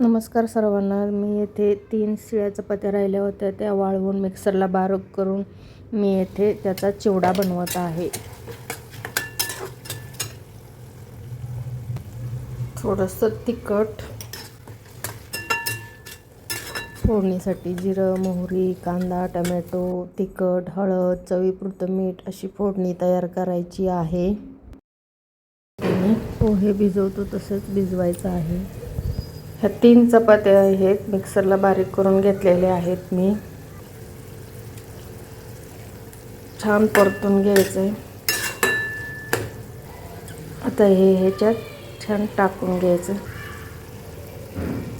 नमस्कार सर्वांना. मी येथे 3 शिळ्या चपात्या राहिल्या होत्या, त्या वाळवून मिक्सरला बारीक करून मी येथे त्याचा चिवडा बनवत आहे. थोडंसं तिखट, फोडणीसाठी जिरं, मोहरी, कांदा, टोमॅटो, तिखट, हळद, चवीपुरतं मीठ अशी फोडणी तयार करायची आहे. पोहे भिजवतो तसंच भिजवायचं आहे. ह्या 3 चपात्या आहेत, मिक्सरला बारीक करून घेतलेल्या आहेत. मी छान परतून घ्यायचं आहे. आता ह्याच्यात छान टाकून घ्यायचं.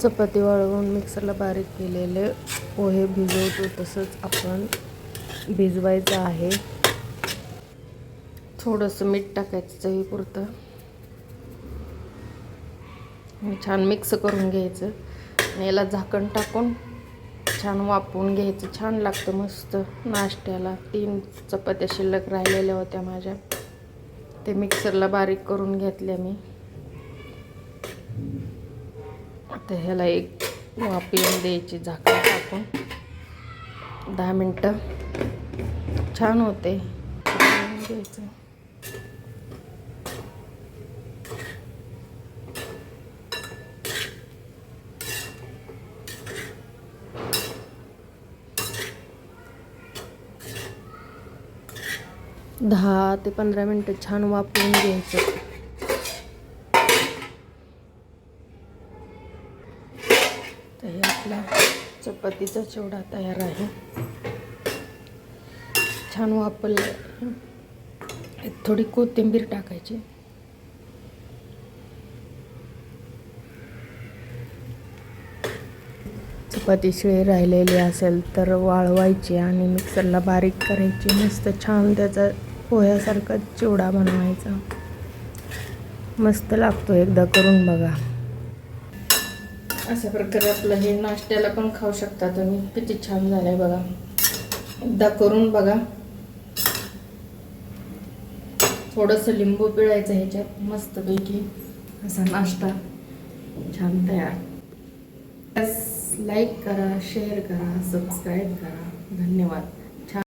चपाती वाळवून मिक्सरला बारीक केलेले पोहे भिजवतो तसंच आपण भिजवायचं आहे. थोडंसं मीठ टाकायचं चवीपुरतं. छान मिक्स करून घ्यायचं आणि याला झाकण टाकून छान वाफवून घ्यायचं. छान लागतं मस्त नाश्त्याला. 3 चपात्या शिल्लक राहिलेल्या होत्या माझ्या, ते मिक्सरला बारीक करून घेतल्या मी. आता ह्याला एक वाफ येऊन द्यायची झाकण टाकून. 10 मिनटं छान होते. घ्यायचं. दहा ते 15 मिनटं छान वाफवून घ्यायचं. तर हे आपला चपातीचा चिवडा तयार आहे. छान वाफवलं. थोडी कोथिंबीर टाकायची. चपाती शिळी राहिलेली असेल तर वाळवायची आणि मिक्सरला बारीक करायची. मस्त छान त्याचा पोह्यासारखा चिवडा बनवायचा. मस्त लागतो, एकदा करून बघा. अशा प्रकारे आपलं हे नाश्त्याला पण खाऊ शकता तुम्ही. किती छान झालंय बघा, एकदा करून बघा. थोडंसं लिंबू पिळायचं ह्याच्यात, मस्तपैकी असा नाश्ता छान तयार. लाईक करा, शेअर करा, सबस्क्राईब करा. धन्यवाद.